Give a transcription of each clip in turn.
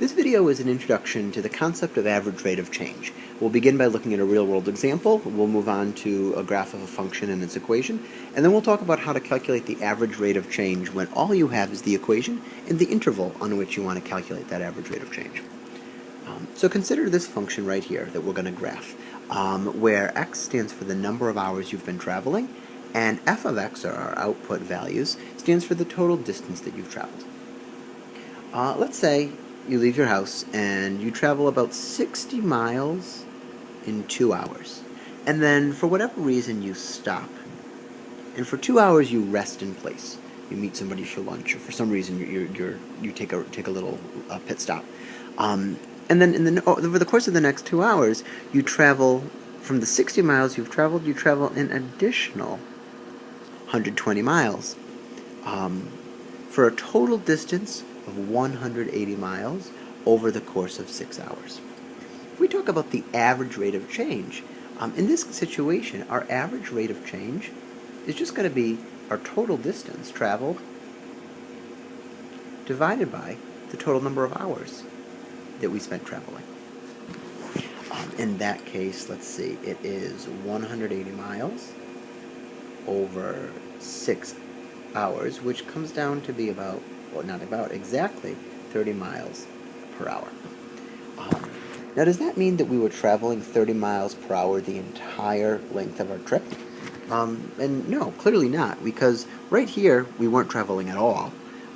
This video is an introduction to the concept of average rate of change. We'll begin by looking at a real-world example, we'll move on to a graph of a function and its equation, and then we'll talk about how to calculate the average rate of change when all you have is the equation and the interval on which you want to calculate that average rate of change. So consider this function right here that we're going to graph, where x stands for the number of hours you've been traveling, and f of x, or our output values, stands for the total distance that you've traveled. Let's say you leave your house and you travel about 60 miles in 2 hours, and then for whatever reason you stop, and for 2 hours you rest in place. You meet somebody for lunch, or for some reason you take a little pit stop, and then over the course of the next 2 hours you travel from the 60 miles you've traveled. You travel an additional 120 miles for a total distance of 180 miles over the course of 6 hours. If we talk about the average rate of change, in this situation, our average rate of change is just going to be our total distance traveled divided by the total number of hours that we spent traveling. In that case, let's see, it is 180 miles over 6 hours, which comes down to be about, well, not about, exactly 30 miles per hour. Now, does that mean that we were traveling 30 miles per hour the entire length of our trip? And no, clearly not, because right here we weren't traveling at all.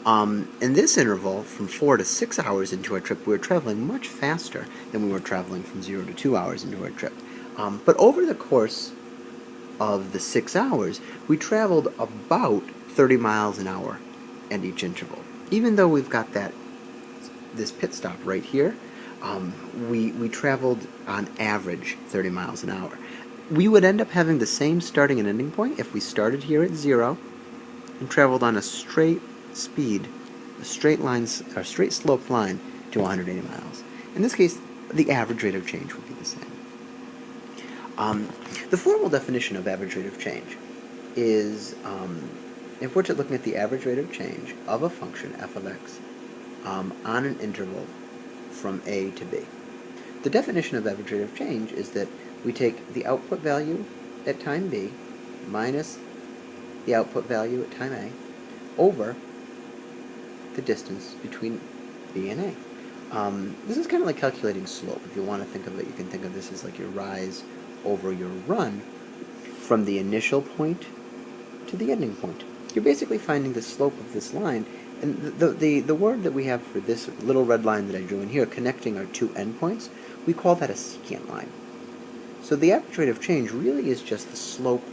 In this interval, from 4 to 6 hours into our trip, we were traveling much faster than we were traveling from 0 to 2 hours into our trip. But over the course of the 6 hours, we traveled about 30 miles an hour at each interval. Even though we've got this pit stop right here, we traveled on average 30 miles an hour. We would end up having the same starting and ending point if we started here at 0 and traveled on a straight speed, a straight sloped line to 180 miles. In this case, the average rate of change would be the same. The formal definition of average rate of change is, if we're looking at the average rate of change of a function, f of x, on an interval from a to b. The definition of average rate of change is that we take the output value at time b minus the output value at time a over the distance between b and a. This is kind of like calculating slope. If you want to think of it, you can think of this as like your rise over your run from the initial point to the ending point. You're basically finding the slope of this line, and the word that we have for this little red line that I drew in here, connecting our two endpoints, we call that a secant line. So the average rate of change really is just the slope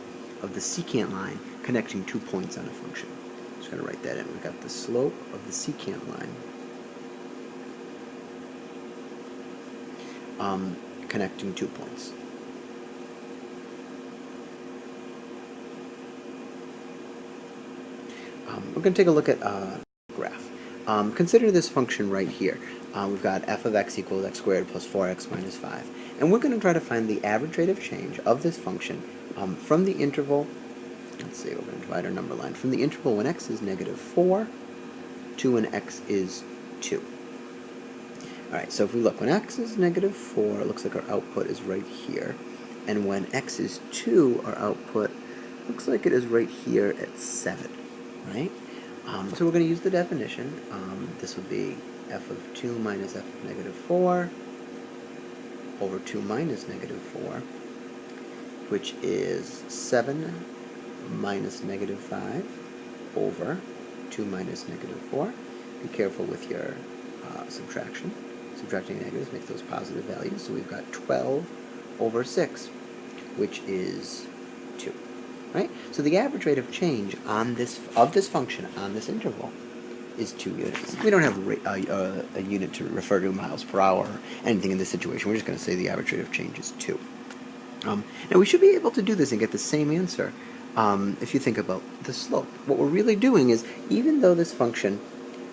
of the secant line connecting 2 points on a function. I'm just going to write that in. We've got the slope of the secant line connecting 2 points. We're going to take a look at a graph. Consider this function right here. We've got f of x equals x squared plus 4x minus 5. And we're going to try to find the average rate of change of this function from the interval, let's see, we're going to divide our number line, from the interval when x is negative 4 to when x is 2. Alright, so if we look, when x is negative 4, it looks like our output is right here. And when x is 2, our output looks like it is right here at 7. Right? So we're going to use the definition. This would be f of 2 minus f of negative 4 over 2 minus negative 4, which is 7 minus negative 5 over 2 minus negative 4. Be careful with your subtraction. Subtracting negatives makes those positive values. So we've got 12 over 6, which is 2. Right? So the average rate of change of this function on this interval is 2 units. We don't have a unit to refer to miles per hour or anything in this situation. We're just going to say the average rate of change is 2. Now we should be able to do this and get the same answer if you think about the slope. What we're really doing is, even though this function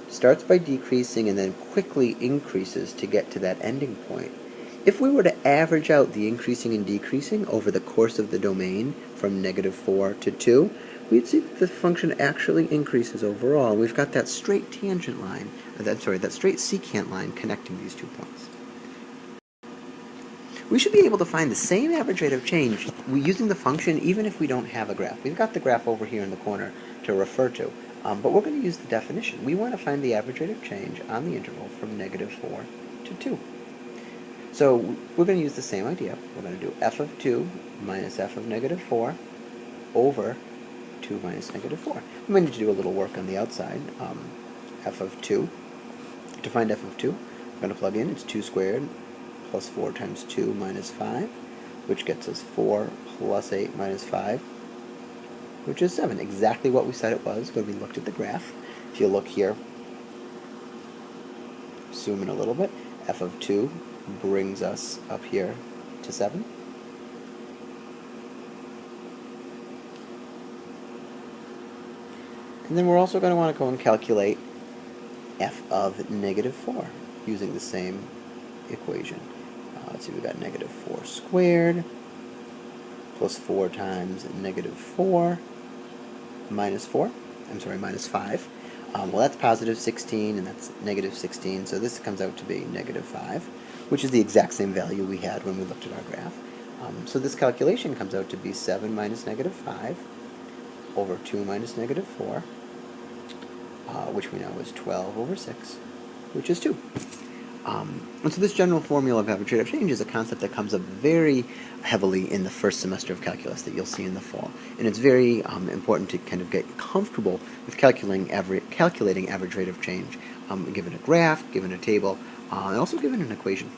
starts by decreasing and then quickly increases to get to that ending point, if we were to average out the increasing and decreasing over the course of the domain from negative 4 to 2, we'd see that the function actually increases overall. We've got that straight tangent line, that straight secant line connecting these 2 points. We should be able to find the same average rate of change using the function even if we don't have a graph. We've got the graph over here in the corner to refer to, but we're going to use the definition. We want to find the average rate of change on the interval from -4 to 2. So we're going to use the same idea. We're going to do f of 2 minus f of -4 over 2 minus -4. We might need to do a little work on the outside. F of 2, to find f of 2, we're going to plug in, it's 2 squared plus 4 times 2 minus 5, which gets us 4 plus 8 minus 5, which is 7. Exactly what we said it was when we looked at the graph. If you look here, zoom in a little bit, f of 2 brings us up here to 7. And then we're also going to want to go and calculate f of -4 using the same equation. Let's see, we've got -4 squared plus 4 times -4 minus 4. I'm sorry, minus 5. Well, that's positive 16, and that's negative 16, so this comes out to be -5, which is the exact same value we had when we looked at our graph. So this calculation comes out to be 7 minus -5 over 2 minus -4, which we know is 12 over 6, which is 2. And so this general formula of average rate of change is a concept that comes up very heavily in the first semester of calculus that you'll see in the fall. And it's very important to kind of get comfortable with calculating average rate of change, given a graph, given a table, and also given an equation.